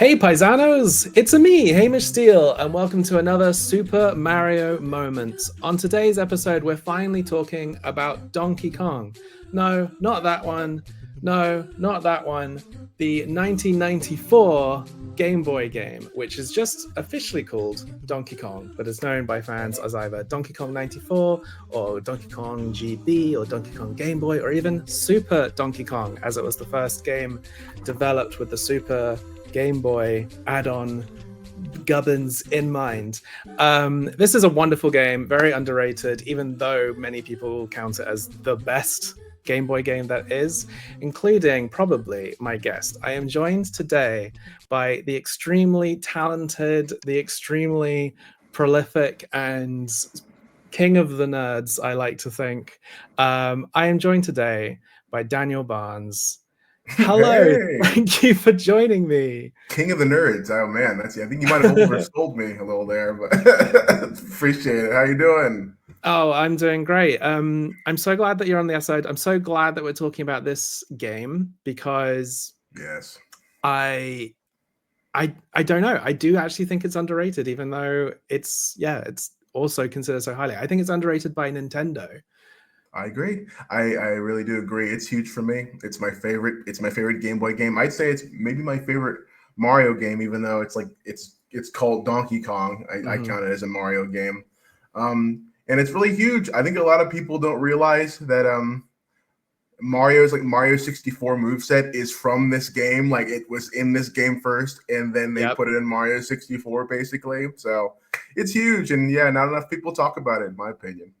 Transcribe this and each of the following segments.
Hey paisanos, it's me, Hamish Steele, and welcome to another Super Mario Moments. On today's episode, we're finally talking about Donkey Kong. No, not that one. No, not that one. The 1994 Game Boy game, which is just officially called Donkey Kong, but is known by fans as either Donkey Kong 94 or Donkey Kong GB or Donkey Kong Game Boy or even Super Donkey Kong, as it was the first game developed with the Super Game Boy add-on gubbins in mind. This is a wonderful game, very underrated, even though many people count it as the best Game Boy game that is, including probably my guest. I am joined today by the extremely talented, the extremely prolific, and king of the nerds, I like to think. I am joined today by Daniel Barnes. Hello, Hey, thank you for joining me. King of the Nerds. Oh man, I think you might have oversold me a little there, but appreciate it. How you doing? Oh, I'm doing great. I'm so glad that you're on the episode. I'm so glad that we're talking about this game because Yes, I don't know. I do actually think it's underrated, even though it's also considered so highly. I think it's underrated by Nintendo. I agree. I really do agree. It's huge for me. It's my favorite. It's my favorite Game Boy game. I'd say it's maybe my favorite Mario game, even though it's called Donkey Kong. I count it as a Mario game. And it's really huge. I think a lot of people don't realize that Mario 64 moveset is from this game. Like it was in this game first, and then they put it in Mario 64 basically. So it's huge, and yeah, not enough people talk about it, in my opinion.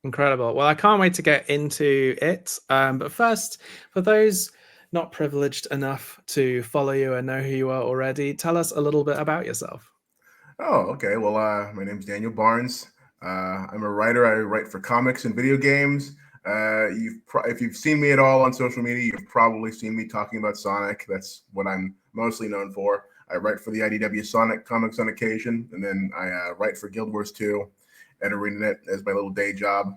Incredible. Well, I can't wait to get into it. But first, for those not privileged enough to follow you and know who you are already, tell us a little bit about yourself. Oh, okay. Well, my name's Daniel Barnes. I'm a writer. I write for comics and video games. If you've seen me at all on social media, you've probably seen me talking about Sonic. That's what I'm mostly known for. I write for the IDW Sonic comics on occasion, and then I write for Guild Wars 2 at ArenaNet as my little day job.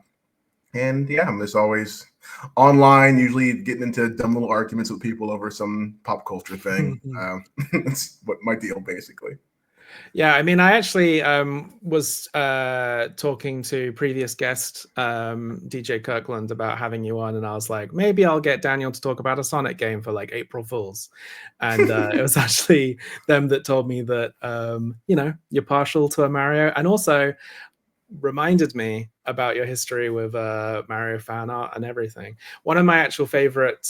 And yeah, I'm just always online, usually getting into dumb little arguments with people over some pop culture thing. That's what my deal, basically. Yeah, I mean, I actually was talking to previous guest DJ Kirkland about having you on, and I was like, maybe I'll get Daniel to talk about a Sonic game for like April Fools. And it was actually them that told me that, you're partial to a Mario, and also reminded me about your history with Mario fan art and everything. One of my actual favorite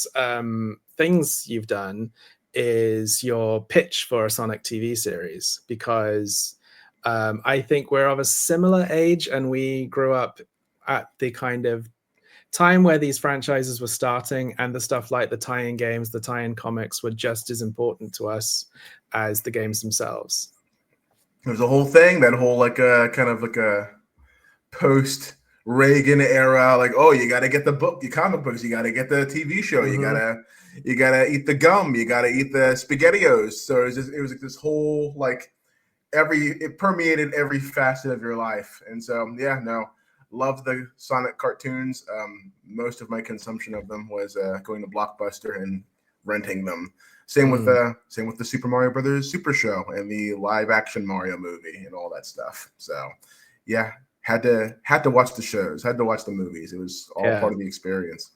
things you've done is your pitch for a Sonic TV series, because I think we're of a similar age and we grew up at the kind of time where these franchises were starting, and the stuff like the tie-in games, the tie-in comics were just as important to us as the games themselves. There's a whole thing, that whole kind of like a post Reagan era, like, oh, you got to get the comic books, you got to get the TV show, you gotta eat the gum, you gotta eat the SpaghettiOs. So it was like this whole like it permeated every facet of your life. And so yeah, no, love the Sonic cartoons. Most of my consumption of them was going to Blockbuster and renting them. Same with the Super Mario Brothers Super Show and the live action Mario movie and all that stuff. So yeah, had to watch the shows, had to watch the movies. It was all part of the experience.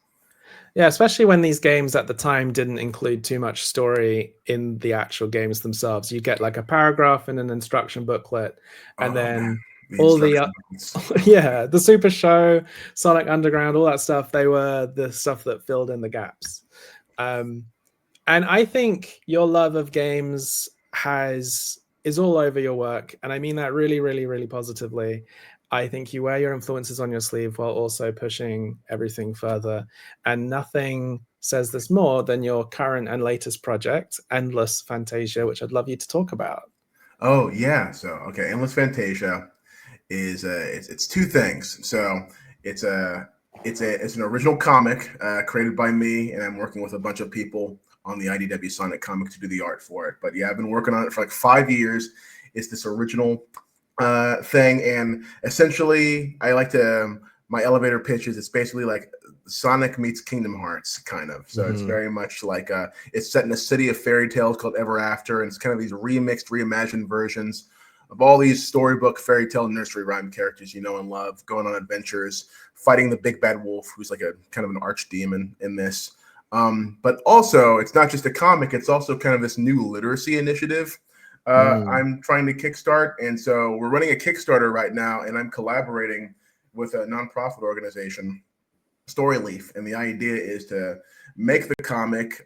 Yeah, especially when these games at the time didn't include too much story in the actual games themselves. You get like a paragraph in an instruction booklet, and then all the the Super Show, Sonic Underground, all that stuff, they were the stuff that filled in the gaps. And I think your love of games is all over your work, and I mean that really, really, really positively. I think you wear your influences on your sleeve while also pushing everything further. And nothing says this more than your current and latest project, Endless Fantasia, which I'd love you to talk about. Oh yeah, so okay, Endless Fantasia is it's two things. So it's an original comic created by me, and I'm working with a bunch of people on the IDW Sonic comic to do the art for it. But yeah, I've been working on it for like 5 years. It's this original thing, and essentially I like to my elevator pitch is it's basically like Sonic meets Kingdom Hearts, kind of. So it's very much like it's set in a city of fairy tales called Ever After, and it's kind of these remixed, reimagined versions of all these storybook, fairy tale, nursery rhyme characters you know and love, going on adventures, fighting the big bad wolf, who's like a kind of an archdemon in this. But also, it's not just a comic; it's also kind of this new literacy initiative I'm trying to kickstart, and so we're running a Kickstarter right now, and I'm collaborating with a nonprofit organization, Storyleaf, and the idea is to make the comic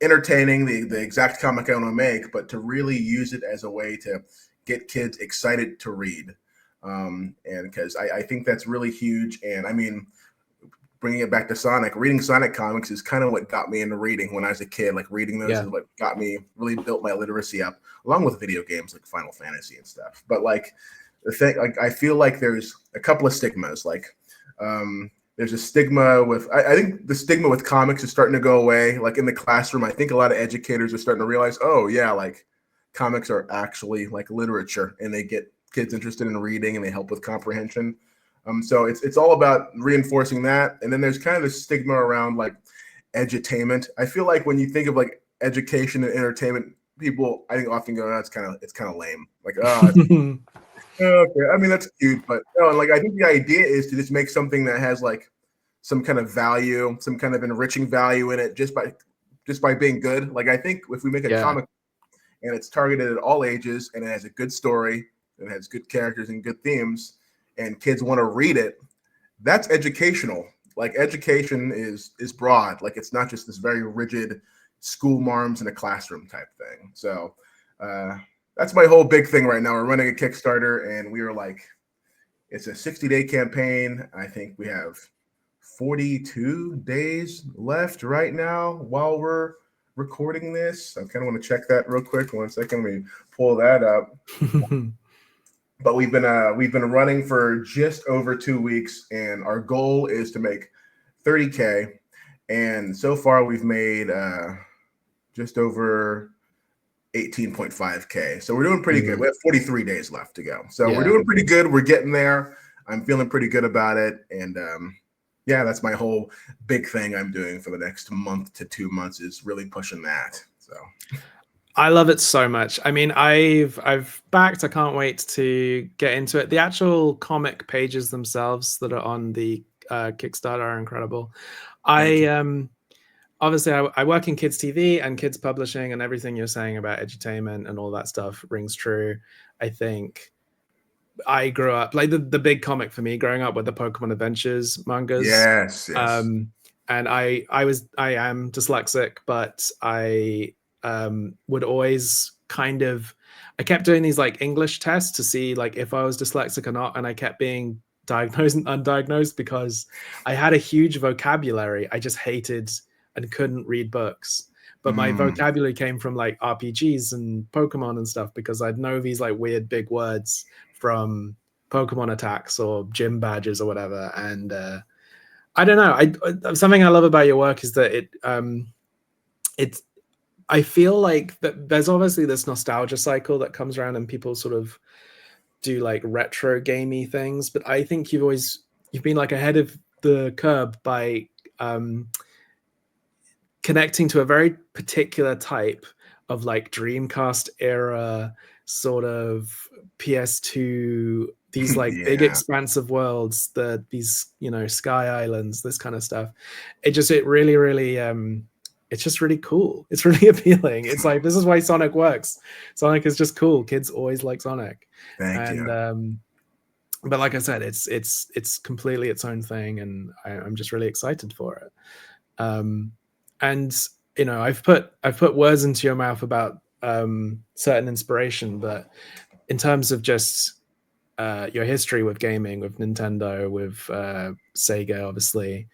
entertaining, the exact comic I want to make, but to really use it as a way to get kids excited to read, and because I think that's really huge. And I mean, bringing it back to Sonic, reading Sonic comics is kind of what got me into reading when I was a kid. Like reading those is what got me, really built my literacy up, along with video games like Final Fantasy and stuff. But like the thing, like I feel like there's a couple of stigmas. Like there's a stigma with, I think the stigma with comics is starting to go away. Like in the classroom, I think a lot of educators are starting to realize, oh yeah, like comics are actually like literature, and they get kids interested in reading and they help with comprehension. So it's all about reinforcing that. And then there's kind of this stigma around like edutainment. I feel like when you think of like education and entertainment, people I think often go, oh, it's kind of lame. Like, oh, okay. I mean, that's cute, but no, like I think the idea is to just make something that has like some kind of value, some kind of enriching value in it just by being good. Like I think if we make a comic and it's targeted at all ages and it has a good story and it has good characters and good themes, and kids want to read it, that's educational. Like education is broad. Like it's not just this very rigid school marms in a classroom type thing. So that's my whole big thing right now. We're running a Kickstarter, and we are like, it's a 60-day campaign. I think we have 42 days left right now while we're recording this. I kind of want to check that real quick. 1 second, let me pull that up. But we've been running for just over 2 weeks, and our goal is to make 30K. And so far we've made just over 18.5K. So we're doing pretty good. We have 43 days left to go. So we're doing pretty good. We're getting there. I'm feeling pretty good about it. And that's my whole big thing I'm doing for the next month to 2 months is really pushing that. So I love it so much. I mean, I've backed. I can't wait to get into it. The actual comic pages themselves that are on the Kickstarter are incredible. Obviously I work in kids TV and kids publishing, and everything you're saying about edutainment and all that stuff rings true. I think I grew up like the big comic for me growing up with the Pokemon Adventures mangas. Yes. And I am dyslexic, but I would always I kept doing these like English tests to see like if I was dyslexic or not, and I kept being diagnosed and undiagnosed because I had a huge vocabulary. I just hated and couldn't read books, but my vocabulary came from like RPGs and Pokemon and stuff, because I'd know these like weird big words from Pokemon attacks or gym badges or whatever. And I don't know, something I love about your work is that I feel like that there's obviously this nostalgia cycle that comes around and people sort of do like retro gamey things, but I think you've been like ahead of the curve by connecting to a very particular type of like Dreamcast era sort of PS2, these like big expansive worlds, these sky islands, this kind of stuff. It really it's just really cool. It's really appealing. It's like, this is why Sonic works. Sonic is just cool. Kids always like Sonic. Thank you. But like I said, it's completely its own thing, and I'm just really excited for it. And I've put words into your mouth about certain inspiration, but in terms of just your history with gaming, with Nintendo, with Sega, obviously,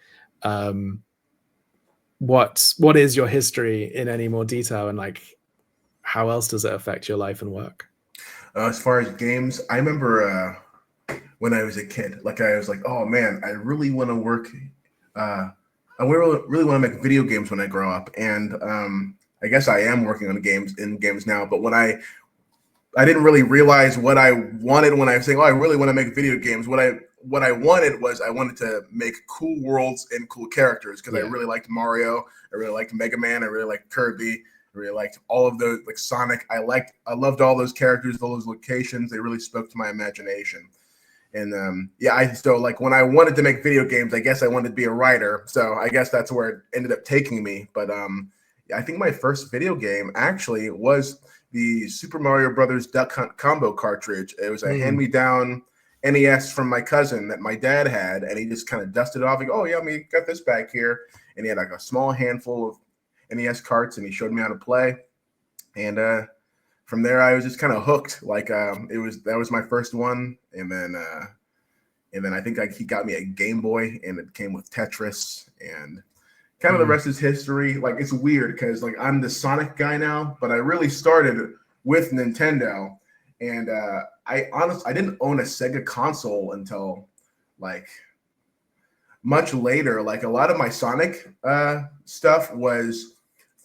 what is your history in any more detail, and like how else does it affect your life and work? As far as games, I remember when I was a kid, like I was like, oh man, I really want to work. I really want to make video games when I grow up, and I guess I am working on games now. But when I didn't really realize what I wanted when I was saying, oh, I really want to make video games. What what I wanted to make cool worlds and cool characters because I really liked Mario, I really liked Mega Man, I really liked Kirby, I really liked all of those, like Sonic. I loved all those characters, all those locations. They really spoke to my imagination. And so like when I wanted to make video games, I guess I wanted to be a writer. So I guess that's where it ended up taking me. But I think my first video game actually was the Super Mario Brothers Duck Hunt combo cartridge. It was a hand-me-down NES from my cousin that my dad had, and he just kind of dusted it off. Like, oh yeah, I got this back here, and he had like a small handful of NES carts, and he showed me how to play. And from there, I was just kind of hooked. Like that was my first one, and then I think he got me a GameBoy, and it came with Tetris, and kind of the rest is history. Like it's weird because like I'm the Sonic guy now, but I really started with Nintendo, and I didn't own a Sega console until like much later. Like a lot of my Sonic stuff was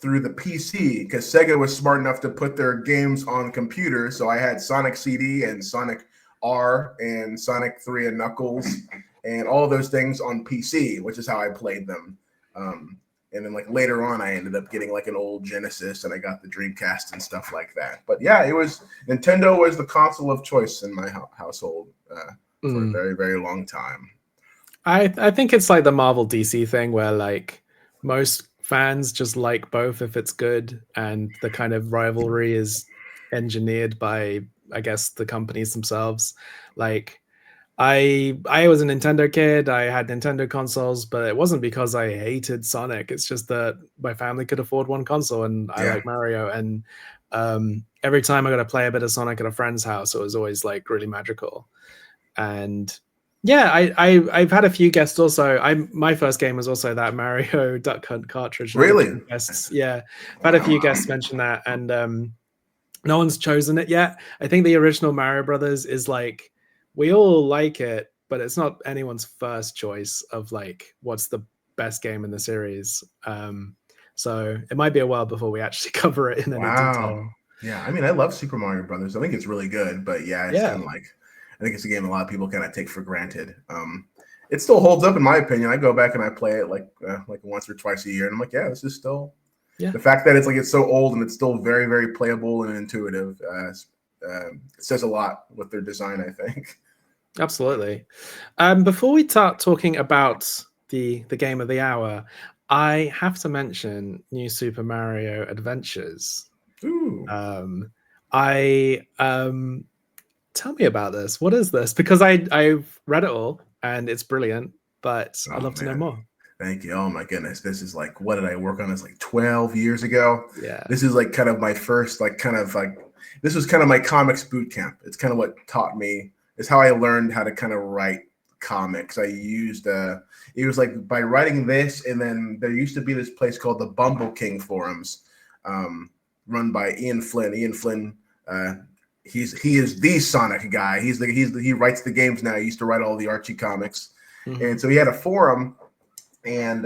through the PC because Sega was smart enough to put their games on computers. So I had Sonic CD and Sonic R and Sonic 3 and Knuckles and all those things on PC, which is how I played them. And then like later on, I ended up getting like an old Genesis and I got the Dreamcast and stuff like that. But yeah, Nintendo was the console of choice in my household for a very, very long time. I think it's like the Marvel DC thing where like most fans just like both if it's good, and the kind of rivalry is engineered by, I guess, the companies themselves. Like I was a Nintendo kid. I had Nintendo consoles, but it wasn't because I hated Sonic. It's just that my family could afford one console, and I like Mario. And every time I got to play a bit of Sonic at a friend's house, it was always like really magical. And yeah, I've had a few guests also. My first game was also that Mario Duck Hunt cartridge. Really? Guests, yeah. I've had a few guests mention that, and no one's chosen it yet. I think the original Mario Brothers is like, we all like it, but it's not anyone's first choice of like what's the best game in the series. So it might be a while before we actually cover it in any detail. Yeah, I mean, I love Super Mario Brothers. I think it's really good, but yeah, it's kind of like, I think it's a game a lot of people kind of take for granted. It still holds up in my opinion. I go back and I play it like once or twice a year, and I'm like, yeah, this is still the fact that it's so old and it's still very, very playable and intuitive. It says a lot with their design, I think. Absolutely. Before we start talking about the game of the hour, I have to mention New Super Mario Adventures. Ooh. Tell me about this. What is this? Because I've read it all and it's brilliant, but I'd love to know more. Thank you. Oh my goodness. This is like, what did I work on this like 12 years ago? Yeah. This is like kind of my first, this was kind of my comics boot camp. It's kind of what taught me, is how I learned how to kind of write comics. I used, it was like by writing this, and then there used to be this place called the Bumble King forums, run by Ian Flynn. Ian Flynn, he is the Sonic guy. He writes the games now. He used to write all the Archie comics. Mm-hmm. And so he had a forum, and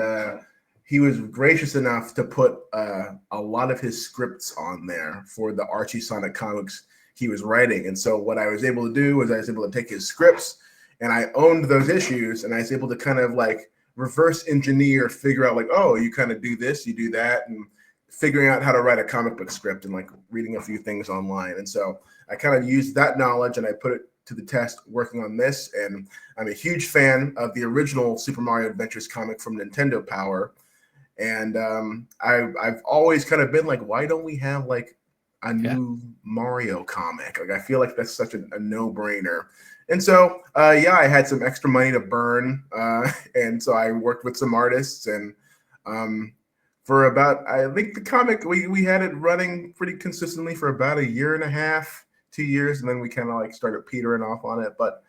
he was gracious enough to put a lot of his scripts on there for the Archie Sonic comics he was writing. And so what I was able to do was I was able to take his scripts, and I owned those issues, and I was able to kind of like reverse engineer, figure out like, oh, you kind of do this, you do that, and figuring out how to write a comic book script and like reading a few things online. And so I kind of used that knowledge and I put it to the test working on this. And I'm a huge fan of the original Super Mario Adventures comic from Nintendo Power. And I've always kind of been like, why don't we have like a new Mario comic? Like, I feel like that's such a no-brainer. And so, I had some extra money to burn. And so I worked with some artists, and for about, I think the comic, we had it running pretty consistently for about 1.5 years, 2 years, and then we kind of like started petering off on it. But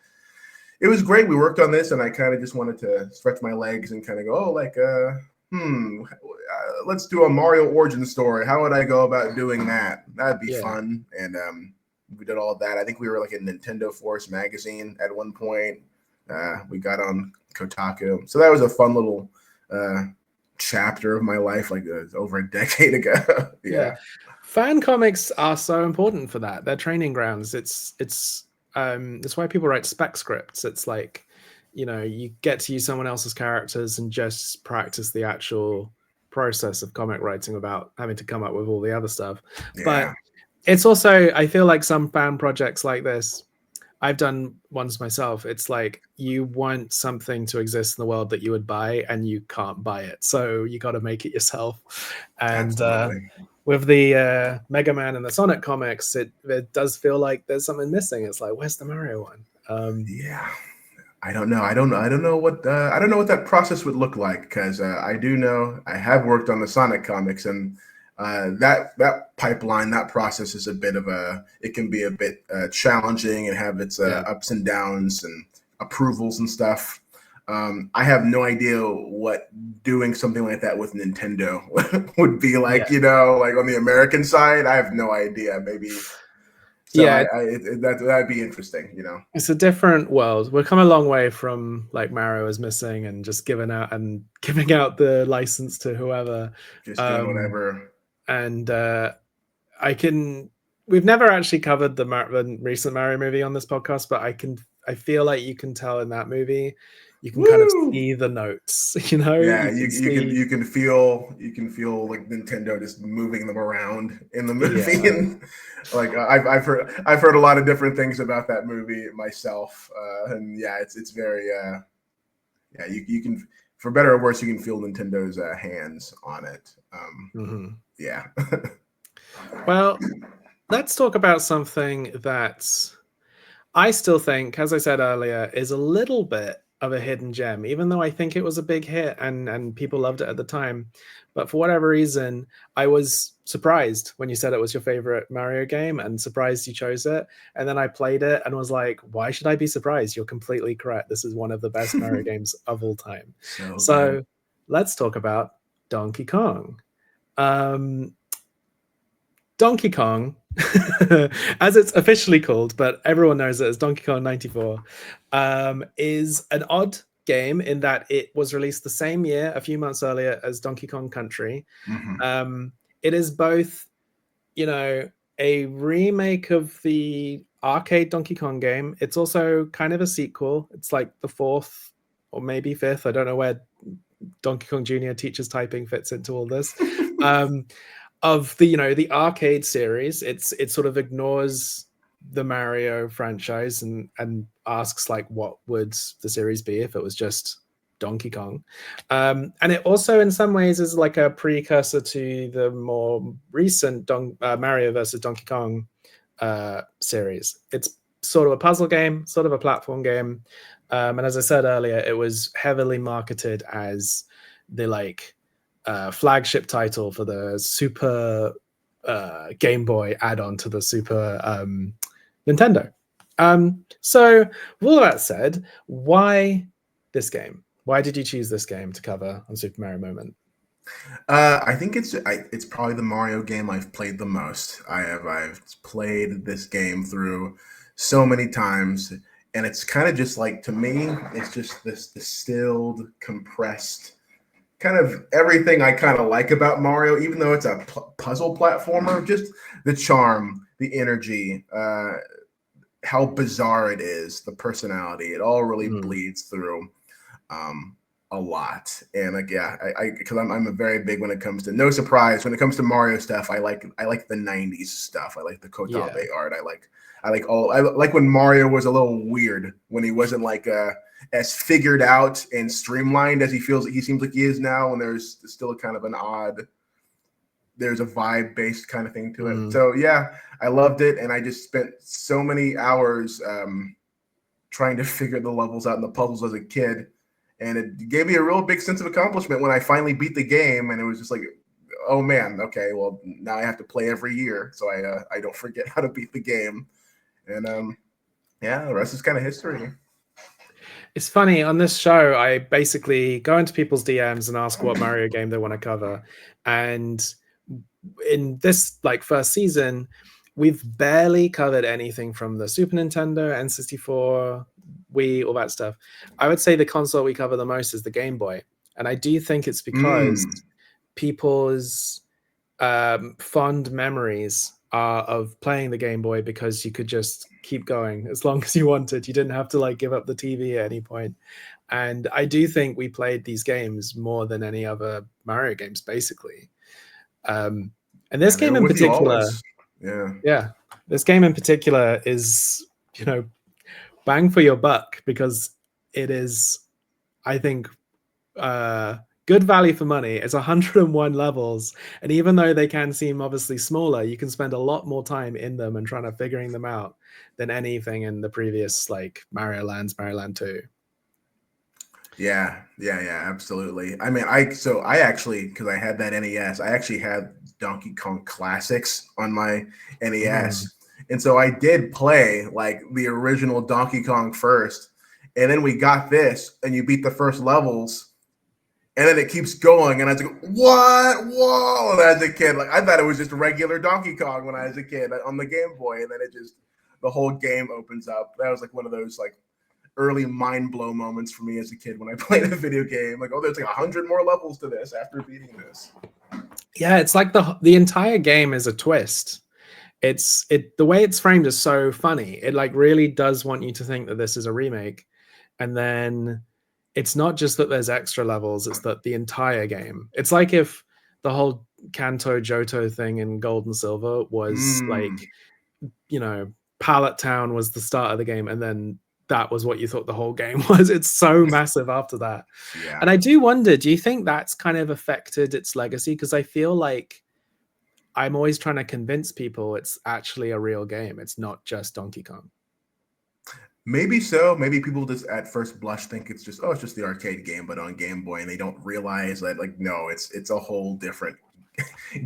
it was great. We worked on this, and I kind of just wanted to stretch my legs and kind of go, let's do a Mario origin story. How would I go about doing that? That'd be fun. And we did all of that. I think we were like in Nintendo Force magazine at one point. We got on Kotaku. So that was a fun little chapter of my life, like over a decade ago. Yeah. Fan comics are so important for that. They're training grounds. It's why people write spec scripts. It's like you get to use someone else's characters and just practice the actual process of comic writing without having to come up with all the other stuff. Yeah. But it's also, I feel like some fan projects like this, I've done ones myself. It's like you want something to exist in the world that you would buy, and you can't buy it, so you got to make it yourself. And with the Mega Man and the Sonic comics, it does feel like there's something missing. It's like, where's the Mario one? Yeah, I don't know. I don't know what that process would look like, because I do know I have worked on the Sonic comics, and that pipeline, that process is it can be a bit challenging and have its ups and downs and approvals and stuff. I have no idea what doing something like that with Nintendo would be like, like on the American side. I have no idea. Maybe. So that'd be interesting, It's a different world. We've come a long way from like Mario is missing and just giving out the license to whoever. Just doing whatever. And we've never actually covered the recent Mario movie on this podcast, but I feel like you can tell in that movie, you can kind of see the notes, Yeah, you can feel like Nintendo just moving them around in the movie, and like I've heard a lot of different things about that movie myself, and it's very you can, for better or worse, you can feel Nintendo's hands on it. Yeah. Well, let's talk about something that I still think, as I said earlier, is a little bit of a hidden gem, even though I think it was a big hit and people loved it at the time. But for whatever reason, I was surprised when you said it was your favorite Mario game, and surprised you chose it. And then I played it and was like, why should I be surprised? You're completely correct. This is one of the best Mario games of all time. So let's talk about Donkey Kong. Donkey Kong, as it's officially called, but everyone knows it as Donkey Kong 94, is an odd game in that it was released the same year, a few months earlier, as Donkey Kong Country. It is both, a remake of the arcade Donkey Kong game. It's also kind of a sequel. It's like the fourth or maybe fifth. I don't know where Donkey Kong Jr. Teacher's Typing fits into all this. Of the arcade series, it sort of ignores the Mario franchise and asks like, what would the series be if it was just Donkey Kong? And it also in some ways is like a precursor to the more recent Mario versus Donkey Kong series. It's sort of a puzzle game, sort of a platform game, and as I said earlier, it was heavily marketed as the flagship title for the Super GameBoy add-on to the Super Nintendo. So with all that said, why this game? Why did you choose this game to cover on Super Mario Moment? I think it's probably the Mario game I've played the most. I've played this game through so many times, and it's kind of just like, to me, it's just this distilled, compressed kind of everything I kind of like about Mario, even though it's a puzzle platformer. Just the charm, the energy, how bizarre it is, the personality, it all really bleeds through a lot. And like, because I'm a very big, when it comes to, no surprise, when it comes to Mario stuff, I like the 90s stuff. I like the Kotabe art. I like when Mario was a little weird, when he wasn't like as figured out and streamlined as he seems like he is now, and there's still a kind of there's a vibe based kind of thing to it. So I loved it, and I just spent so many hours trying to figure the levels out and the puzzles as a kid, and it gave me a real big sense of accomplishment when I finally beat the game, and it was just like, oh man, okay, well now I have to play every year so I don't forget how to beat the game. And the rest is kind of history. It's funny, on this show, I basically go into people's DMs and ask what Mario game they want to cover. And in this first season, we've barely covered anything from the Super Nintendo, N64, Wii, all that stuff. I would say the console we cover the most is the Game Boy. And I do think it's because people's fond memories of playing the Game Boy, because you could just keep going as long as you wanted. You didn't have to like give up the TV at any point. And I do think we played these games more than any other Mario games, basically. And this game in particular, yeah, this game in particular is, you know, bang for your buck, because it is, I think, good value for money. It's 101 levels, and even though they can seem obviously smaller, you can spend a lot more time in them and trying to figuring them out than anything in the previous like Mario Land 2. Yeah, absolutely. I mean, I actually, because I had that NES, I actually had Donkey Kong Classics on my NES. And so I did play like the original Donkey Kong first. And then we got this, and you beat the first levels, and then it keeps going. And I was like, what? Whoa. And as a kid, like I thought it was just regular Donkey Kong when I was a kid on the Game Boy. And then the whole game opens up. That was like one of those like early mind blow moments for me as a kid when I played a video game. Like, oh, there's like 100 more levels to this after beating this. Yeah, it's like the entire game is a twist. The way it's framed is so funny. It like really does want you to think that this is a remake, and then it's not just that there's extra levels, it's that the entire game. It's like if the whole Kanto Johto thing in Gold and Silver was like, you know, Pallet Town was the start of the game, and then that was what you thought the whole game was. It's so massive after that. Yeah. And I do wonder, do you think that's kind of affected its legacy? Because I feel like I'm always trying to convince people it's actually a real game. It's not just Donkey Kong. Maybe so. Maybe people just at first blush think it's just the arcade game, but on Game Boy, and they don't realize that like, no, it's a whole different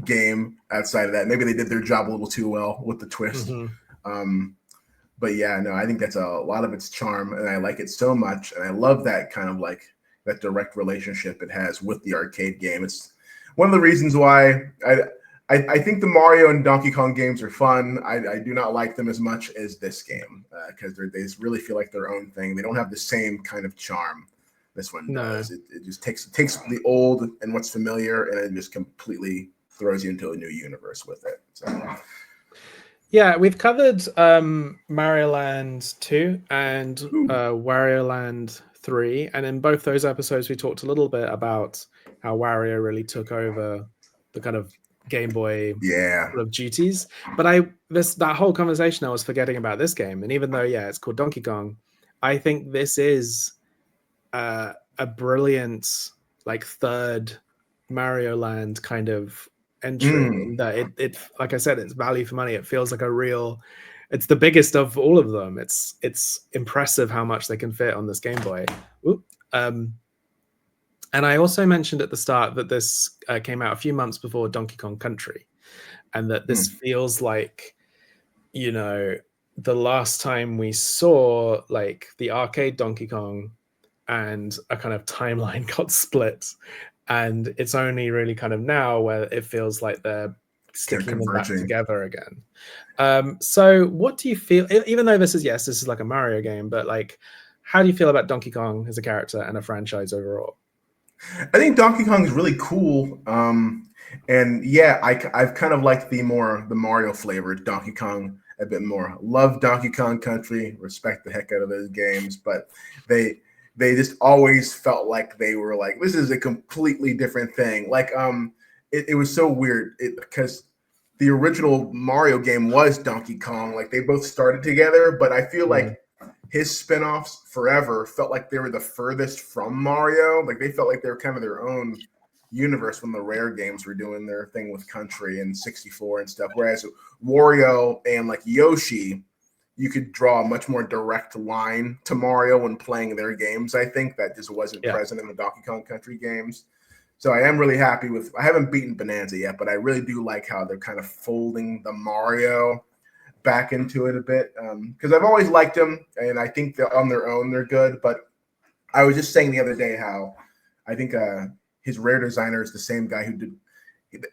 game outside of that. Maybe they did their job a little too well with the twist. But yeah, no, I think that's a lot of its charm, and I like it so much. And I love that kind of like that direct relationship it has with the arcade game. It's one of the reasons why I think the Mario and Donkey Kong games are fun. I do not like them as much as this game because they just really feel like their own thing. They don't have the same kind of charm this one does. It just takes the old and what's familiar, and it just completely throws you into a new universe with it. So. Yeah, we've covered Mario Land 2 and Wario Land 3. And in both those episodes, we talked a little bit about how Wario really took over the kind of Game Boy sort of duties. But that whole conversation, I was forgetting about this game. And even though, it's called Donkey Kong, I think this is a brilliant, like, third Mario Land kind of entry, in that it like I said, it's value for money. It feels like it's the biggest of all of them. It's impressive how much they can fit on this Game Boy. And I also mentioned at the start that this came out a few months before Donkey Kong Country, and that this feels like, you know, the last time we saw like the arcade Donkey Kong and a kind of timeline got split. And it's only really kind of now where it feels like they're sticking them back together again. So what do you feel, even though this is like a Mario game, but like, how do you feel about Donkey Kong as a character and a franchise overall? I think Donkey Kong is really cool. And yeah, I've kind of liked the Mario flavored Donkey Kong a bit more. Love Donkey Kong Country, respect the heck out of those games, but they just always felt like they were like, this is a completely different thing. Like, it was so weird because the original Mario game was Donkey Kong. Like, they both started together, but I feel like his spinoffs forever felt like they were the furthest from Mario. Like, they felt like they were kind of their own universe when the Rare games were doing their thing with Country and 64 and stuff. Whereas Wario and like Yoshi, you could draw a much more direct line to Mario when playing their games. I think that just wasn't present in the Donkey Kong Country games. So I am really happy with, I haven't beaten Bananza yet, but I really do like how they're kind of folding the Mario back into it a bit. Because I've always liked them, and I think that on their own, they're good. But I was just saying the other day how I think his Rare designer is the same guy who did,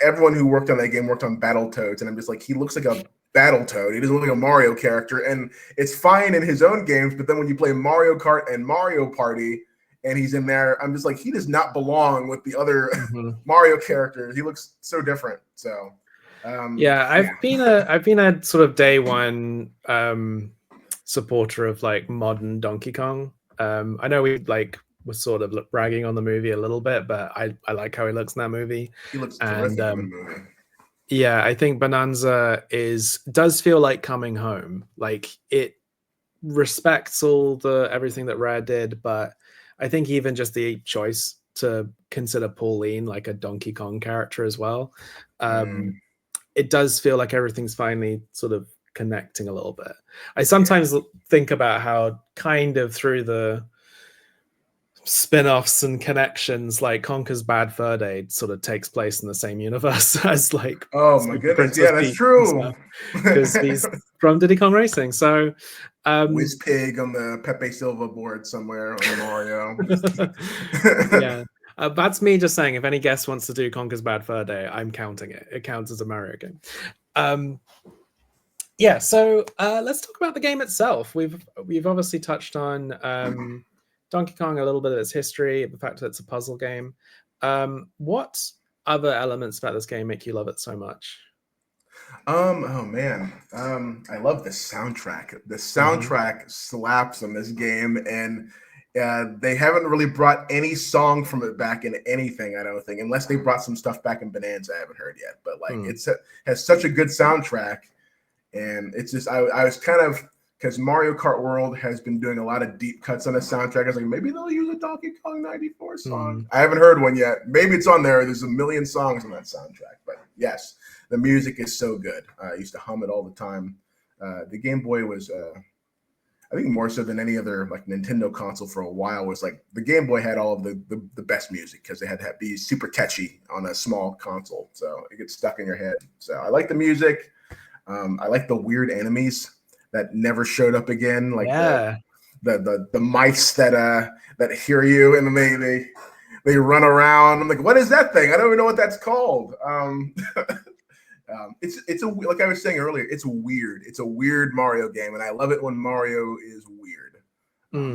everyone who worked on that game worked on Battletoads. And I'm just like, he looks like a Battletoad. He doesn't look like a Mario character, and it's fine in his own games. But then when you play Mario Kart and Mario Party, and he's in there, I'm just like, he does not belong with the other Mario characters. He looks so different. So, Yeah, I've been a sort of day one supporter of like modern Donkey Kong. I know we like were sort of bragging on the movie a little bit, but I like how he looks in that movie. He looks And terrific in the movie. yeah, I think Bananza does feel like coming home. Like it respects all the everything that Rare did, but I think even just the choice to consider Pauline like a Donkey Kong character as well, it does feel like everything's finally sort of connecting a little bit. I sometimes think about how kind of through the spin-offs and connections, like Conker's Bad Fur Day sort of takes place in the same universe as like my goodness, yeah, that's true. Because he's from Diddy Kong Racing. So Whiz Pig on the Pepe Silva board somewhere on Mario. Yeah. That's me just saying, if any guest wants to do Conker's Bad Fur Day, I'm counting it. It counts as a Mario game. Yeah, so let's talk about the game itself. We've obviously touched on Donkey Kong, a little bit of its history, the fact that it's a puzzle game. What other elements about this game make you love it so much? Oh man, I love the soundtrack. The soundtrack slaps on this game, and they haven't really brought any song from it back in anything. I don't think, unless they brought some stuff back in Bonanza, I haven't heard yet. But like, has such a good soundtrack, and it's just I was kind of, because Mario Kart World has been doing a lot of deep cuts on the soundtrack. I was like, maybe they'll use a Donkey Kong 94 song. I haven't heard one yet. Maybe it's on there. There's a million songs on that soundtrack, but yes. The music is so good. I used to hum it all the time. The Game Boy was, I think more so than any other like Nintendo console for a while, was like the Game Boy had all of the best music because they had to be super catchy on a small console. So it gets stuck in your head. So I like the music. I like the weird enemies that never showed up again. Like the mice that hear you and then they run around. I'm like, what is that thing? I don't even know what that's called. It's a, like I was saying earlier, it's weird. It's a weird Mario game, and I love it when Mario is weird.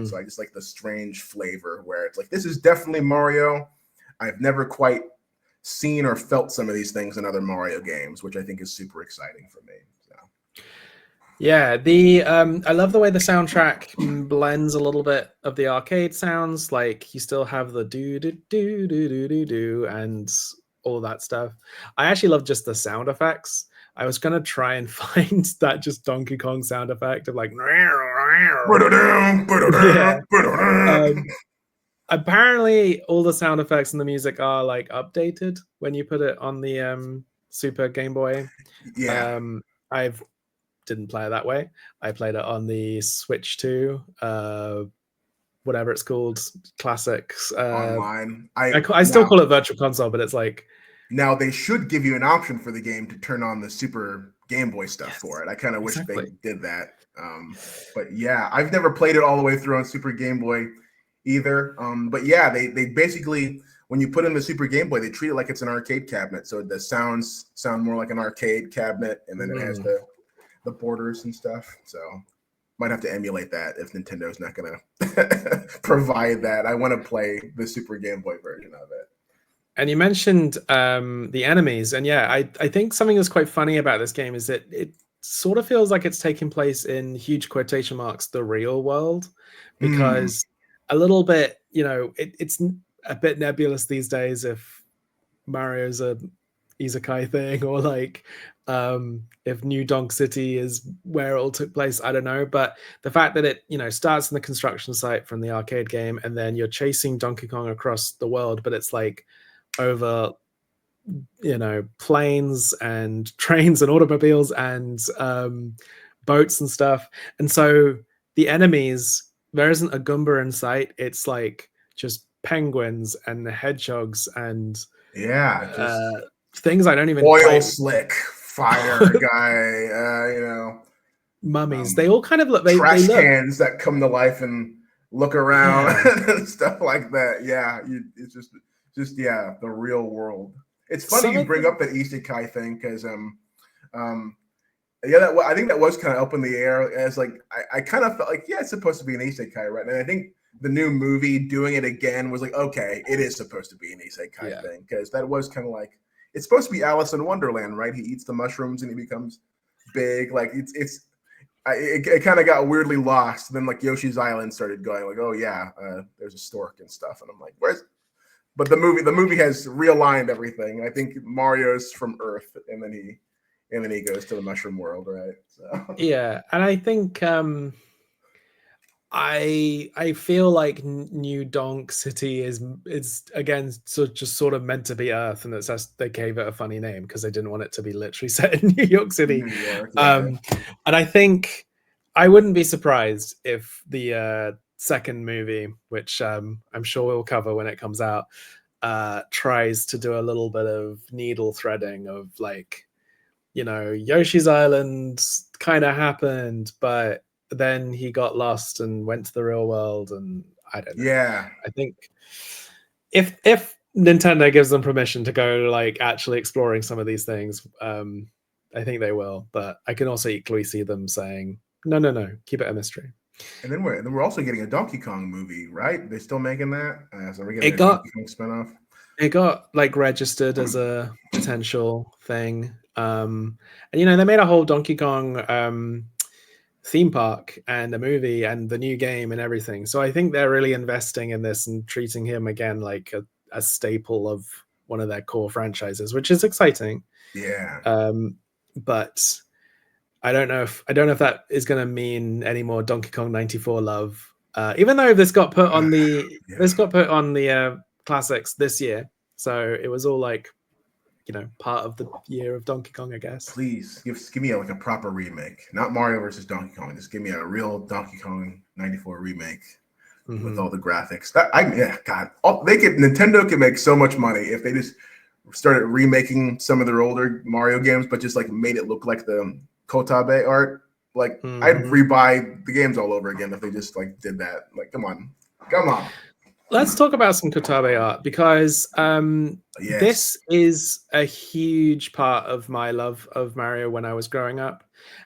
So I just like the strange flavor where it's like, this is definitely Mario. I've never quite seen or felt some of these things in other Mario games, which I think is super exciting for me. So. Yeah, I love the way the soundtrack blends a little bit of the arcade sounds. Like you still have the do do do do do do do and all that stuff. I actually love just the sound effects. I was gonna try and find that just Donkey Kong sound effect of like apparently all the sound effects and the music are like updated when you put it on the Super Game Boy. I didn't play it that way. I played it on the Switch 2, whatever it's called, classics online. I still call it Virtual Console, but it's like, now they should give you an option for the game to turn on the Super Game Boy stuff for it. I kind of wish they did that. But yeah, I've never played it all the way through on Super Game Boy either. But yeah, they basically, when you put in the Super Game Boy, they treat it like it's an arcade cabinet. So the sounds sound more like an arcade cabinet, and then it has the borders and stuff. So might have to emulate that if Nintendo's not going to provide that. I want to play the Super Game Boy version of it. And you mentioned the enemies, and yeah, I think something that's quite funny about this game is that it sort of feels like it's taking place in huge quotation marks the real world, because a little bit, you know, it's a bit nebulous these days if Mario's a isekai thing or like if New Donk City is where it all took place. I don't know, but the fact that it, you know, starts in the construction site from the arcade game, and then you're chasing Donkey Kong across the world, but it's like over, you know, planes and trains and automobiles and boats and stuff. And so the enemies, there isn't a Goomba in sight. It's like just penguins and hedgehogs and things I don't even oil slick fire guy, you know, mummies. They all kind of look, trash they look, cans that come to life and look around and stuff like that. Yeah, it's just the real world. It's funny you bring up that isekai thing, because I think that was kind of up in the air, as like I kind of felt like, yeah, it's supposed to be an isekai, right? And I think the new movie doing it again was like, okay, it is supposed to be an isekai thing, because that was kind of like, it's supposed to be Alice in Wonderland, right? He eats the mushrooms and he becomes big. Like it kind of got weirdly lost. Then like Yoshi's Island started going like, oh yeah, there's a stork and stuff, and I'm like, where's? But the movie has realigned everything. I think Mario's from Earth, and then he goes to the mushroom world, right? So. Yeah, and I think I feel like New Donk City is again just sort of meant to be Earth, and they gave it a funny name because they didn't want it to be literally set in New York City. New York, yeah. And I think I wouldn't be surprised if the second movie, which I'm sure we'll cover when it comes out, tries to do a little bit of needle threading of like, you know, Yoshi's Island kind of happened, but then he got lost and went to the real world, and I don't know. Yeah, I think if Nintendo gives them permission to go like actually exploring some of these things, I think they will. But I can also equally see them saying, no, keep it a mystery. And then we're also getting a Donkey Kong movie, right? They're still making that. So we're getting a Donkey Kong spinoff. It got like registered as a potential thing, and you know they made a whole Donkey Kong theme park and a movie and the new game and everything. So I think they're really investing in this and treating him again like a staple of one of their core franchises, which is exciting. Yeah. But I don't know if that is going to mean any more Donkey Kong 94 love. Even though this got put on the classics this year, so it was all like, you know, part of the year of Donkey Kong, I guess. Please give me like a proper remake, not Mario versus Donkey Kong. Just give me a real Donkey Kong 94 remake with all the graphics. Nintendo can make so much money if they just started remaking some of their older Mario games, but just like made it look like the Kotabe art. Like I'd rebuy the games all over again if they just like did that. Like, come on. Let's talk about some Kotabe art because this is a huge part of my love of Mario when I was growing up.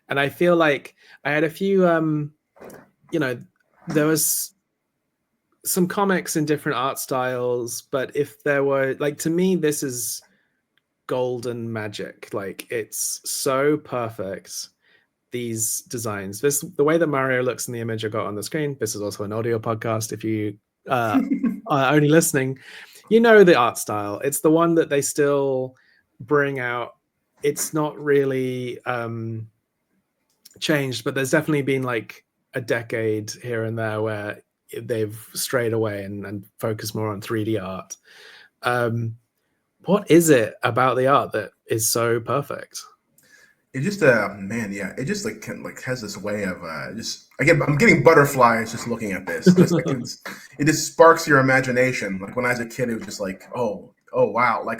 And I feel like I had a few, you know, there was some comics in different art styles, but if there were, like, to me, this is golden magic. Like, it's so perfect. These designs, the way that Mario looks in the image I got on the screen. This is also an audio podcast. If you are only listening, you know the art style. It's the one that they still bring out. It's not really changed, but there's definitely been like a decade here and there where they've strayed away and focused more on 3D art. What is it about the art that is so perfect? It just it just like has this way of I'm getting butterflies just looking at this. Just like it just sparks your imagination. Like when I was a kid, it was just like, oh wow, like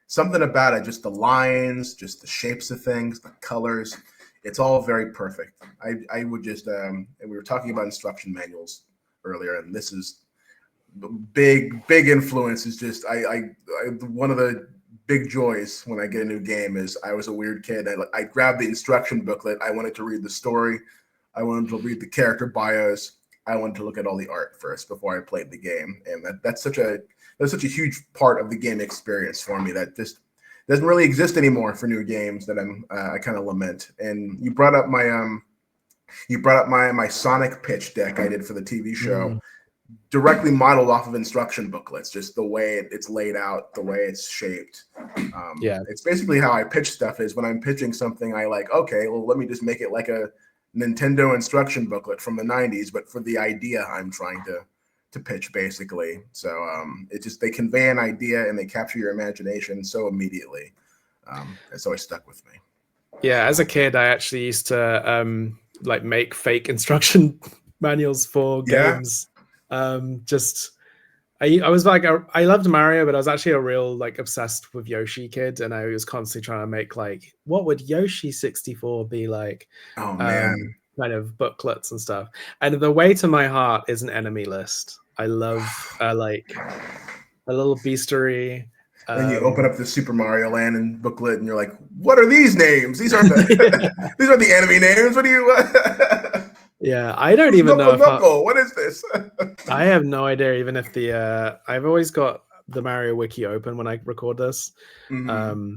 something about it, just the lines, just the shapes of things, the colors. It's all very perfect. I would just and we were talking about instruction manuals earlier, and this is big influence. Is just I one of the big joys when I get a new game is I was a weird kid. I grabbed the instruction booklet. I wanted to read the story. I wanted to read the character bios. I wanted to look at all the art first before I played the game. And that's such a huge part of the game experience for me that just doesn't really exist anymore for new games that I kind of lament. And you brought up my Sonic pitch deck I did for the TV show. Directly modeled off of instruction booklets, just the way it's laid out, the way it's shaped. It's basically how I pitch stuff. Is when I'm pitching something, I like, okay, well, let me just make it like a Nintendo instruction booklet from the 90s, but for the idea I'm trying to pitch, basically. So they convey an idea and they capture your imagination so immediately. It's always stuck with me. Yeah, as a kid, I actually used to like make fake instruction manuals for games. I was like, I loved Mario, but I was actually a real like obsessed with Yoshi kid, and I was constantly trying to make like, what would Yoshi 64 be like? Oh man, kind of booklets and stuff. And the way to my heart is an enemy list. I love like a little beastery. Then you open up the Super Mario Land and booklet, and you're like, what are these names? These aren't the these aren't the enemy names. What do you? Yeah, I don't even know. What is this? I have no idea. Even if I've always got the Mario wiki open when I record this. Mm-hmm.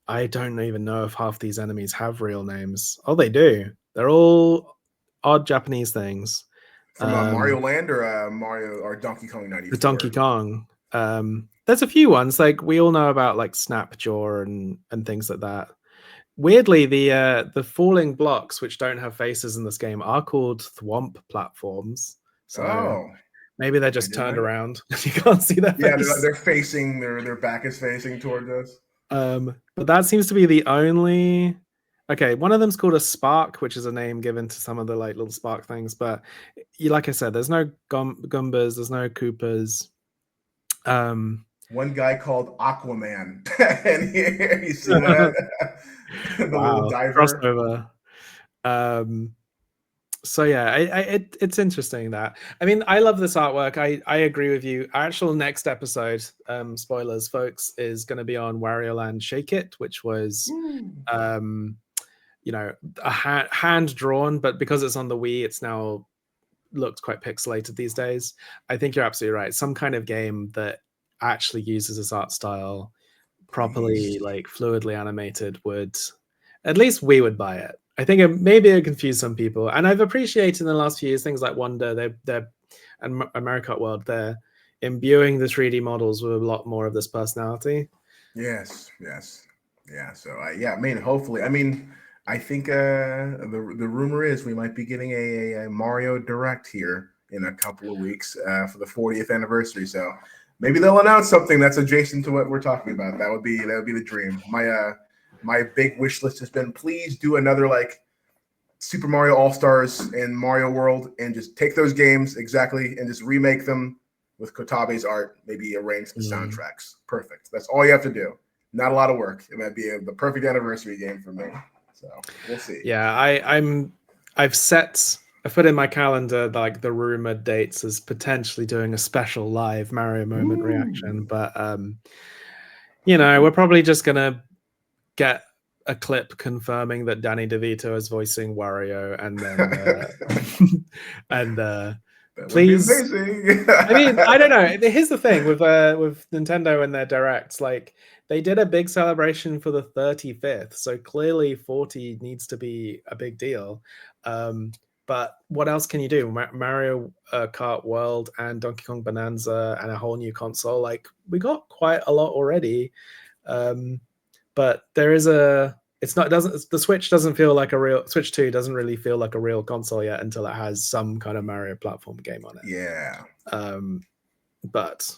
I don't even know if half these enemies have real names. Oh, they do. They're all odd Japanese things. From Mario Land or Mario or Donkey Kong 94? The Donkey Kong. There's a few ones, like we all know about like Snapjaw and things like that. Weirdly, the falling blocks which don't have faces in this game are called thwomp platforms. So maybe they're just turned around. You can't see their face. Yeah, they're facing, their back is facing towards us. But that seems to be the only. Okay, one of them's called a Spark, which is a name given to some of the like little spark things. But like I said, there's no Goombas, there's no Koopas. One guy called Aquaman, and here you see that the little diver. Crossover. So yeah, it's interesting that. I mean, I love this artwork. I agree with you. Our actual next episode, spoilers, folks, is going to be on Wario Land Shake It, which was, a hand drawn, but because it's on the Wii, it's now looked quite pixelated these days. I think you're absolutely right. Some kind of game that actually uses this art style properly, like fluidly animated, would at least we would buy it. I think maybe it confused some people, and I've appreciated in the last few years things like Wonder, they're and America World, they're imbuing the 3D models with a lot more of this personality. Yes. Yeah. So I mean, hopefully, I think the rumor is we might be getting a Mario Direct here in a couple of weeks for the 40th anniversary. So maybe they'll announce something that's adjacent to what we're talking about. That would be the dream. My big wish list has been, please do another like Super Mario All-Stars and Mario World, and just take those games exactly and just remake them with Kotabe's art, maybe arrange the soundtracks. Perfect. That's all you have to do. Not a lot of work. It might be the perfect anniversary game for me. So we'll see. Yeah, I've put in my calendar like the rumored dates as potentially doing a special live Mario moment reaction, but we're probably just gonna get a clip confirming that Danny DeVito is voicing Wario, and then please. I mean, I don't know. Here's the thing with Nintendo and their directs, like they did a big celebration for the 35th, so clearly 40 needs to be a big deal. But what else can you do? Mario Kart World and Donkey Kong Bananza and a whole new console. Like we got quite a lot already. But there is the Switch doesn't feel like a real Switch 2 doesn't really feel like a real console yet until it has some kind of Mario platform game on it. Yeah. But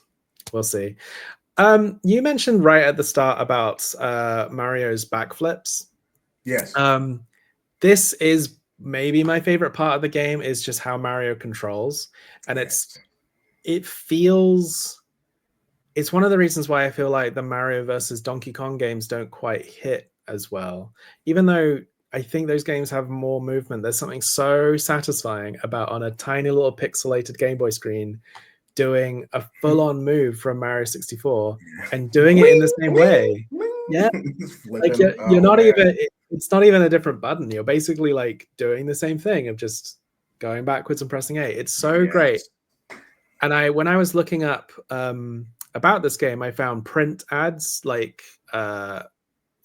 we'll see. You mentioned right at the start about Mario's backflips. Yes. This is maybe my favorite part of the game, is just how Mario controls, and it's one of the reasons why I feel like the Mario versus Donkey Kong games don't quite hit as well. Even though I think those games have more movement, there's something so satisfying about on a tiny little pixelated Game Boy screen doing a full-on move from Mario 64 and doing it in the same way. Yeah, like you're not even. It's not even a different button. You're basically like doing the same thing of just going backwards and pressing A. It's so great. And when I was looking up about this game, I found print ads like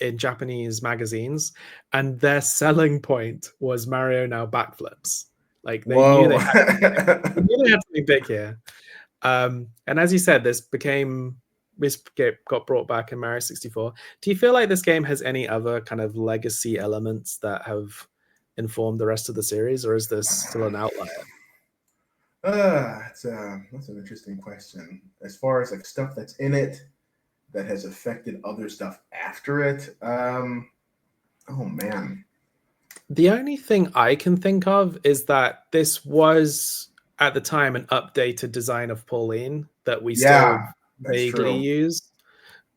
in Japanese magazines, and their selling point was Mario now backflips. Like they knew they had something big here. And as you said, this got brought back in Mario 64. Do you feel like this game has any other kind of legacy elements that have informed the rest of the series, or is this still an outlier? That's an interesting question. As far as like stuff that's in it that has affected other stuff after it, oh man. The only thing I can think of is that this was at the time an updated design of Pauline that we still vaguely use.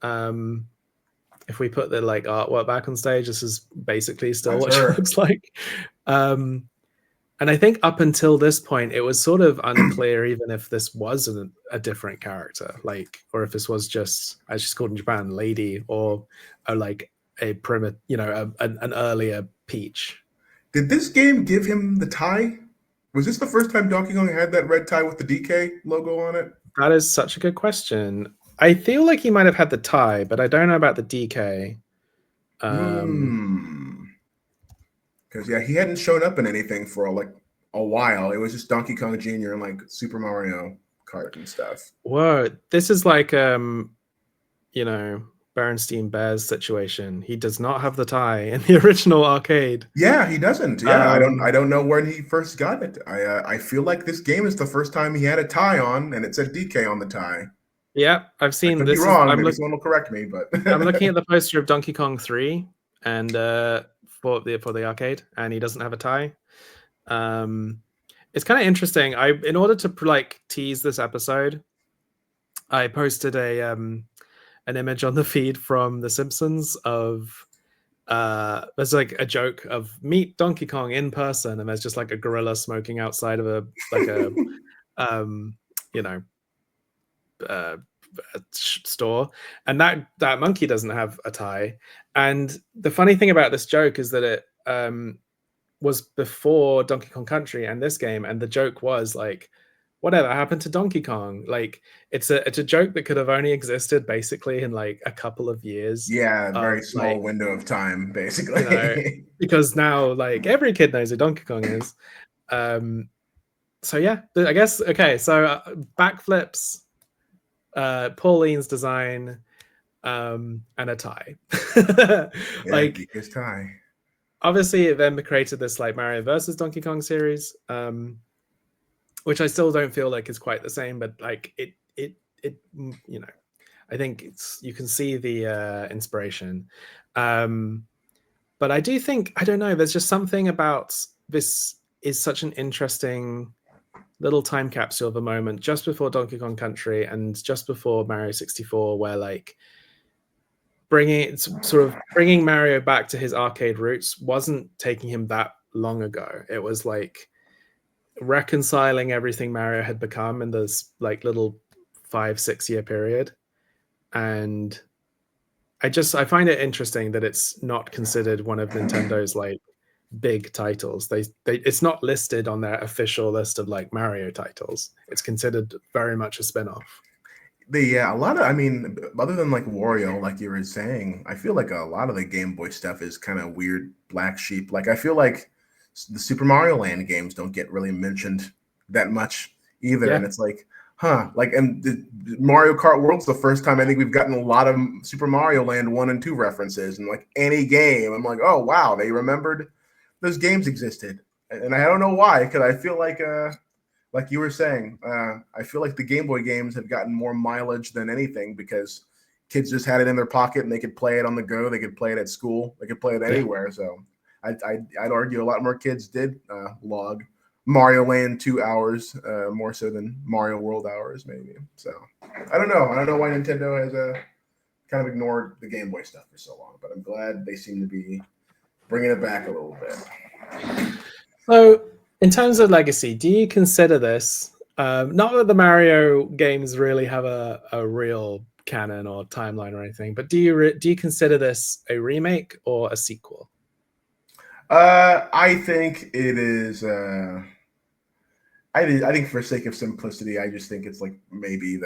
If we put the like artwork back on stage, this is basically still what she looks like. And I think up until this point, it was sort of unclear even if this wasn't a different character, like, or if this was just, as she's called in Japan, Lady, or like a primitive, an earlier Peach. Did this game give him the tie? Was this the first time Donkey Kong had that red tie with the DK logo on it? That is such a good question. I feel like he might have had the tie, but I don't know about the DK. Because yeah, he hadn't shown up in anything for like a while. It was just Donkey Kong Jr. and like Super Mario Kart and stuff. Whoa, this is like you know, Bernstein Bears situation. He does not have the tie in the original arcade. Yeah, he doesn't. Yeah, I don't know when he first got it. I feel like this game is the first time he had a tie on, and it said DK on the tie. Yeah, I've seen I could this. be wrong. Maybe someone will correct me, but I'm looking at the poster of Donkey Kong 3 and for the arcade, and he doesn't have a tie. It's kind of interesting. In order to like tease this episode, I posted an image on the feed from The Simpsons of there's like a joke of meet Donkey Kong in person, and there's just like a gorilla smoking outside of a you know store, and that monkey doesn't have a tie. And the funny thing about this joke is that it was before Donkey Kong Country and this game, and the joke was like, whatever happened to Donkey Kong? Like it's a joke that could have only existed basically in like a couple of years. Yeah, very small window of time, basically. Because now like every kid knows who Donkey Kong is. So yeah, I guess okay. So backflips, Pauline's design, and a tie. Like his tie. Obviously, it then created this like Mario versus Donkey Kong series, which I still don't feel like is quite the same, but like it you know, I think you can see the inspiration. But I do think, I don't know, there's just something about this is such an interesting little time capsule of a moment just before Donkey Kong Country and just before Mario 64, where like bringing Mario back to his arcade roots wasn't taking him that long ago. It was like reconciling everything Mario had become in this like little 5-6 year period. And I find it interesting that it's not considered one of Nintendo's like big titles. They it's not listed on their official list of like Mario titles. It's considered very much a spin-off. A lot of, I mean, other than like Wario, like you were saying, I feel like a lot of the Game Boy stuff is kind of weird black sheep. Like I feel like the Super Mario Land games don't get really mentioned that much either. Yeah. And it's like, like, and the Mario Kart World's the first time I think we've gotten a lot of Super Mario Land 1 and 2 references in like any game. I'm like, oh wow, they remembered those games existed. And I don't know why, because I feel like you were saying, I feel like the Game Boy games have gotten more mileage than anything because kids just had it in their pocket and they could play it on the go. They could play it at school. They could play it anywhere. So I'd argue a lot more kids did log Mario Land 2 hours more so than Mario World hours, maybe. So I don't know. I don't know why Nintendo has kind of ignored the Game Boy stuff for so long, but I'm glad they seem to be bringing it back a little bit. So in terms of legacy, do you consider this, not that the Mario games really have a real canon or timeline or anything, but do you consider this a remake or a sequel? I think it is. I think for sake of simplicity, I just think it's like maybe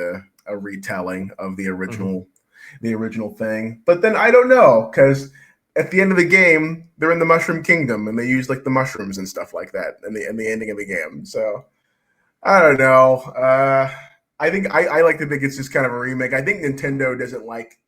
a retelling of the original, the original thing. But then I don't know, because at the end of the game, they're in the Mushroom Kingdom and they use like the mushrooms and stuff like that in the ending of the game. So I don't know. I think I like to think it's just kind of a remake. I think Nintendo doesn't like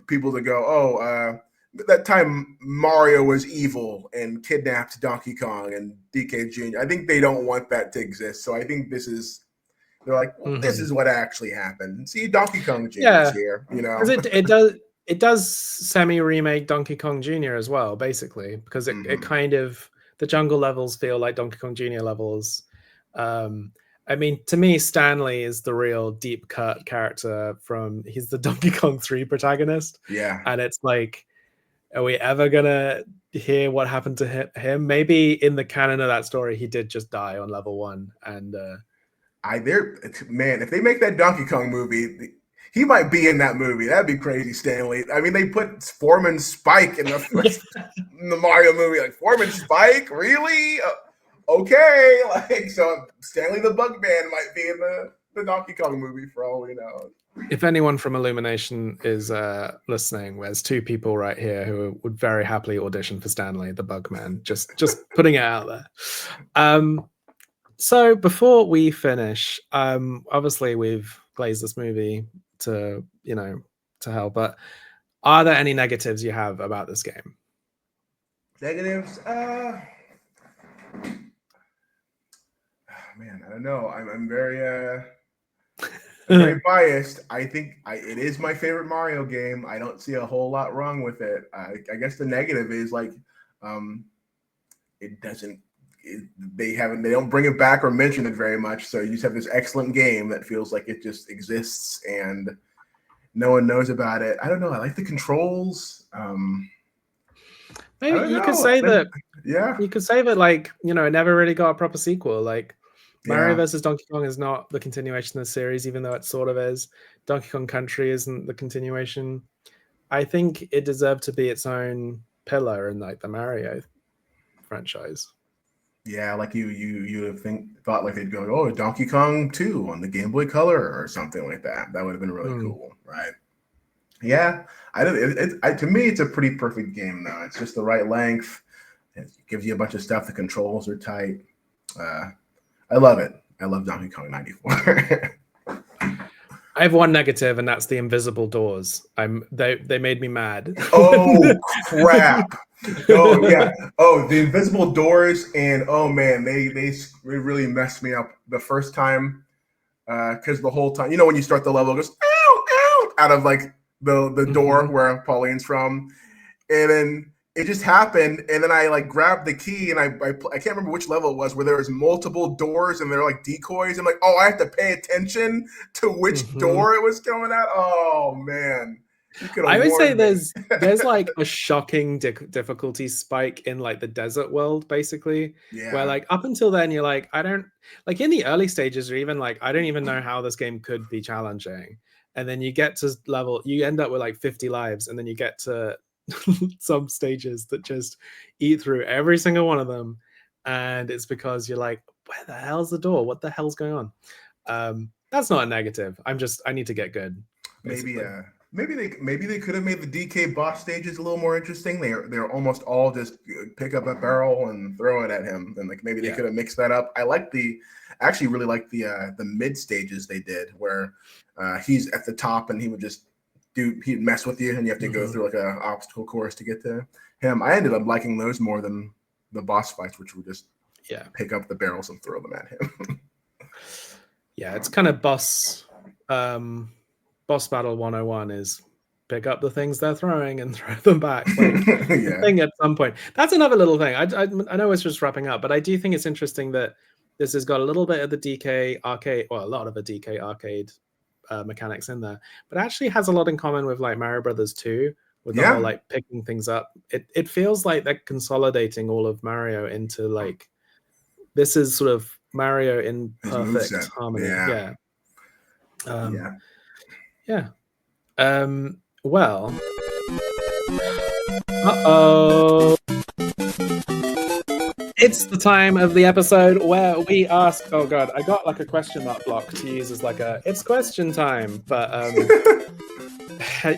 people to go, oh, that time Mario was evil and kidnapped Donkey Kong and DK Jr. I think they don't want that to exist. So I think they're like, well, this is what actually happened. See, Donkey Kong Jr. is here, you know. It does semi-remake Donkey Kong Jr. as well, basically, because it kind of, the jungle levels feel like Donkey Kong Jr. levels. I mean, to me, Stanley is the real deep cut character he's the Donkey Kong 3 protagonist. Yeah. And it's like, are we ever gonna hear what happened to him? Maybe in the canon of that story, he did just die on level 1. And if they make that Donkey Kong movie, he might be in that movie. That'd be crazy, Stanley. I mean, they put Foreman Spike in in the Mario movie. Like, Foreman Spike? Really? Okay. Like, so Stanley the Bug Man might be in the Donkey Kong movie for all we know. If anyone from Illumination is listening, there's two people right here who would very happily audition for Stanley, the Bugman. Just putting it out there. So before we finish, obviously we've glazed this movie to hell, but are there any negatives you have about this game? Negatives? Man, I don't know. I'm very very biased. I think it is my favorite Mario game. I don't see a whole lot wrong with it. I guess the negative is like it doesn't. They don't bring it back or mention it very much. So you just have this excellent game that feels like it just exists and no one knows about it. I don't know. I like the controls. Maybe you could say that. Yeah, you could say that like it never really got a proper sequel. Like Mario versus Donkey Kong is not the continuation of the series, even though it sort of is. Donkey Kong Country isn't the continuation. I think it deserved to be its own pillar in like the Mario franchise. Yeah, like you thought like they'd go, oh, Donkey Kong 2 on the Game Boy Color or something like that. That would have been really cool, right? Yeah, to me, it's a pretty perfect game though. It's just the right length. It gives you a bunch of stuff. The controls are tight. I love it. I love Donkey Kong 94. I have one negative, and that's the invisible doors. They made me mad. Oh crap! Oh yeah. Oh, the invisible doors, and oh man, they really messed me up the first time. Because the whole time, when you start the level, it goes ow, ow, out of like the door where Pauline's from, and then it just happened, and then I like grabbed the key, and I can't remember which level it was where there was multiple doors and they're like decoys. I'm like, oh, I have to pay attention to which door it was going out. Oh man, I would say there's like a shocking difficulty spike in like the desert world, basically. Yeah. Where like up until then you're like, I don't like in the early stages, or even like I don't even know how this game could be challenging. And then you get to you end up with like 50 lives, and then you get to some stages that just eat through every single one of them, and it's because you're like, where the hell's the door? What the hell's going on? That's not a negative. I need to get good. Basically. Maybe they could have made the DK boss stages a little more interesting. They're almost all just pick up a barrel and throw it at him, and like maybe they could have mixed that up. I actually really like the mid stages they did where he's at the top and he would just he'd mess with you, and you have to go through like an obstacle course to get to him. I ended up liking those more than the boss fights, which would just pick up the barrels and throw them at him. Yeah, it's kind of boss battle 101 is pick up the things they're throwing and throw them back. Like, thing at some point. That's another little thing. I know it's just wrapping up, but I do think it's interesting that this has got a little bit of the DK arcade, well, a lot of the DK arcade mechanics in there, but actually has a lot in common with like Mario Brothers 2 with the whole like picking things up. It feels like they're consolidating all of Mario into like this is sort of Mario in perfect harmony. Well, it's the time of the episode where we ask, oh god, I got like a question mark block to use as like it's question time, but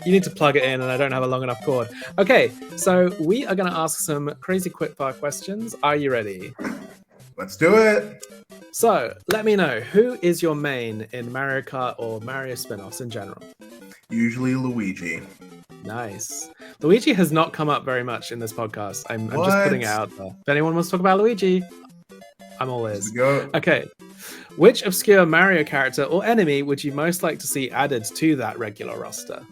you need to plug it in and I don't have a long enough cord. Okay, so we are going to ask some crazy quickfire questions. Are you ready? Let's do it. So let me know, who is your main in Mario Kart or Mario spin-offs in general? Usually Luigi. Nice. Luigi has not come up very much in this podcast. I'm just putting it out there. If anyone wants to talk about Luigi, I'm all ears. Okay. Which obscure Mario character or enemy would you most like to see added to that regular roster?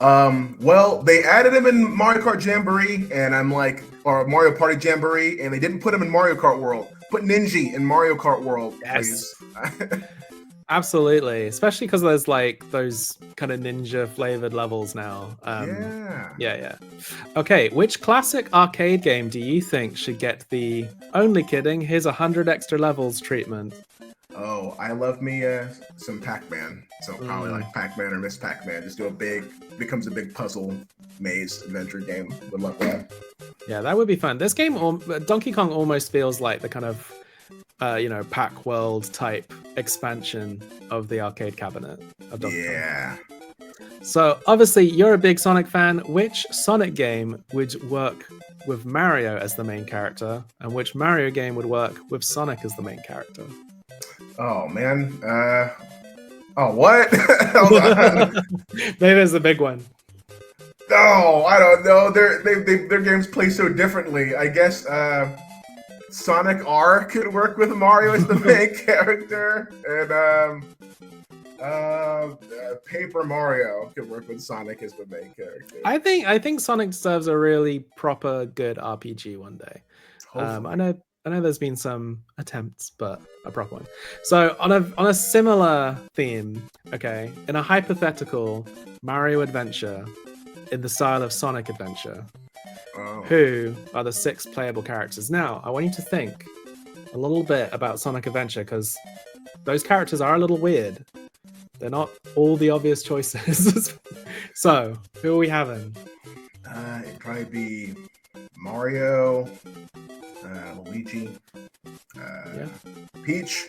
Well, they added him in Mario Kart Jamboree, and I'm like, or Mario Party Jamboree, and they didn't put him in Mario Kart World. Put Ninja in Mario Kart World, please. Absolutely, especially because there's like those kind of ninja flavored levels now. Yeah. Okay, which classic arcade game do you think should get the only kidding, here's 100 extra levels treatment? Oh, I love me some Pac-Man. So probably like Pac-Man or Miss Pac-Man. Just becomes a big puzzle maze adventure game. Would love that. Yeah, that would be fun. This game, Donkey Kong almost feels like the kind of Pack World type expansion of the arcade cabinet of Donkey Kong. Yeah. So obviously you're a big Sonic fan. Which Sonic game would work with Mario as the main character, and which Mario game would work with Sonic as the main character? Oh man. What? Hold on. Maybe there's a big one. No, I don't know. Their games play so differently. I guess Sonic R could work with Mario as the main character, and Paper Mario could work with Sonic as the main character. I think Sonic deserves a really proper good RPG one day. I know there's been some attempts, but a proper one. So on a similar theme, okay, in a hypothetical Mario adventure in the style of Sonic Adventure, who are the 6 playable characters? Now, I want you to think a little bit about Sonic Adventure, because those characters are a little weird. They're not all the obvious choices. So, who are we having? It'd probably be Mario, Luigi, Peach,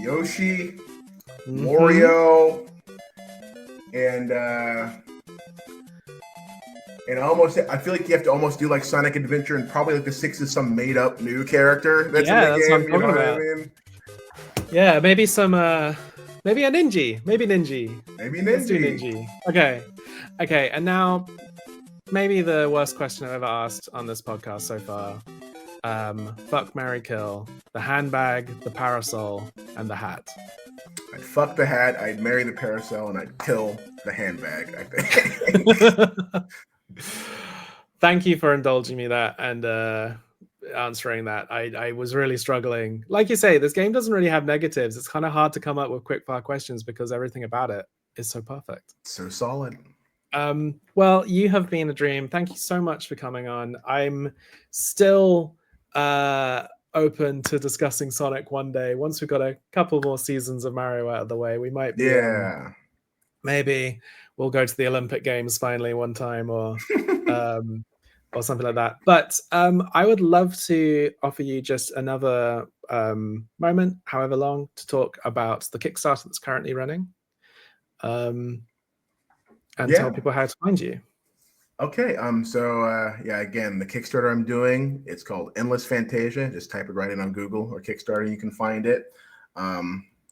Yoshi, Wario, and I feel like you have to almost do like Sonic Adventure, and probably like the 6 is some made up new character that's in the game. You know what I mean? Yeah, maybe some maybe a Ninja. Maybe Ninja. Let's do Ninja. Okay, and now maybe the worst question I've ever asked on this podcast so far. Fuck, marry, kill. The handbag, the parasol, and the hat. I'd fuck the hat, I'd marry the parasol, and I'd kill the handbag, I think. Thank you for indulging me that and answering that. I was really struggling. Like you say, this game doesn't really have negatives. It's kind of hard to come up with quick fire questions because everything about it is so perfect. So solid. Well, you have been a dream. Thank you so much for coming on. I'm still open to discussing Sonic one day. Once we've got a couple more seasons of Mario out of the way, we might be maybe we'll go to the Olympic Games finally one time, or something like that. But I would love to offer you just another moment, however long, to talk about the Kickstarter that's currently running, and tell people how to find you. Okay. Again, the Kickstarter I'm doing, it's called Endless Fantasia. Just type it right in on Google or Kickstarter, you can find it.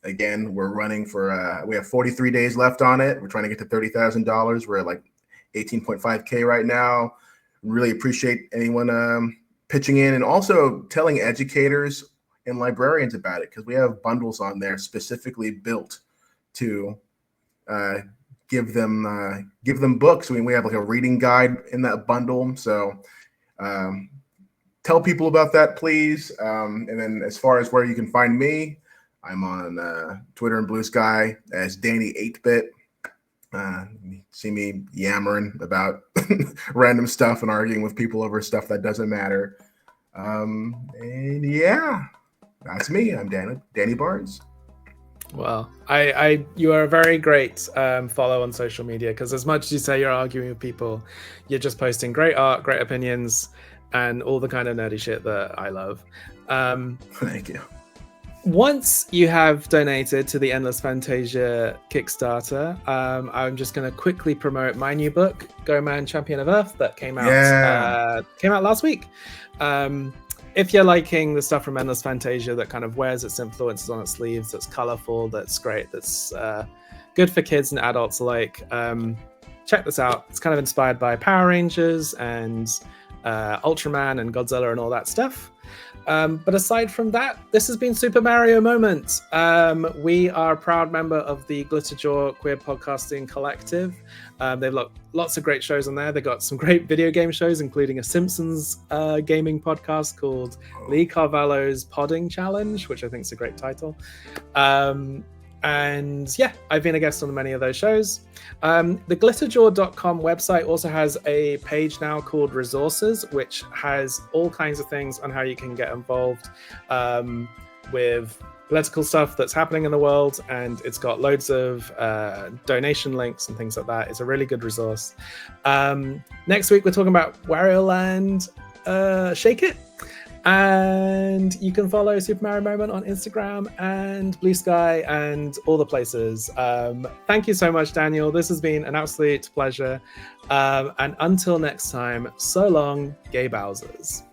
Again, we're running for we have 43 days left on it. We're trying to get to $30,000. We're at like 18.5K right now. Really appreciate anyone pitching in, and also telling educators and librarians about it, because we have bundles on there specifically built to give them books. We have like a reading guide in that bundle. So tell people about that, please. And then as far as where you can find me, I'm on Twitter and Blue Sky as Danny 8-Bit. See me yammering about random stuff and arguing with people over stuff that doesn't matter. And yeah, that's me. I'm Danny Barnes. Well, you are a very great follow on social media, because as much as you say you're arguing with people, you're just posting great art, great opinions, and all the kind of nerdy shit that I love. Thank you. Once you have donated to the Endless Fantasia Kickstarter, I'm just going to quickly promote my new book, Go Man Champion of Earth, that came out last week. If you're liking the stuff from Endless Fantasia that kind of wears its influences on its sleeves, that's colorful, that's great, that's good for kids and adults alike, check this out. It's kind of inspired by Power Rangers and Ultraman and Godzilla and all that stuff. But aside from that, this has been Super Mario Moment. We are a proud member of the GlitterJaw Queer Podcasting Collective. They've got lots of great shows on there. They've got some great video game shows, including a Simpsons gaming podcast called Lee Carvalho's Podding Challenge, which I think is a great title. And yeah, I've been a guest on many of those shows. The glitterjaw.com website also has a page now called Resources, which has all kinds of things on how you can get involved with political stuff that's happening in the world. And it's got loads of donation links and things like that. It's a really good resource. Next week, we're talking about Wario Land Shake It. And you can follow Super Mario Moment on Instagram and Blue Sky and all the places. Thank you so much, Daniel. This has been an absolute pleasure. And until next time, so long, gay Bowsers.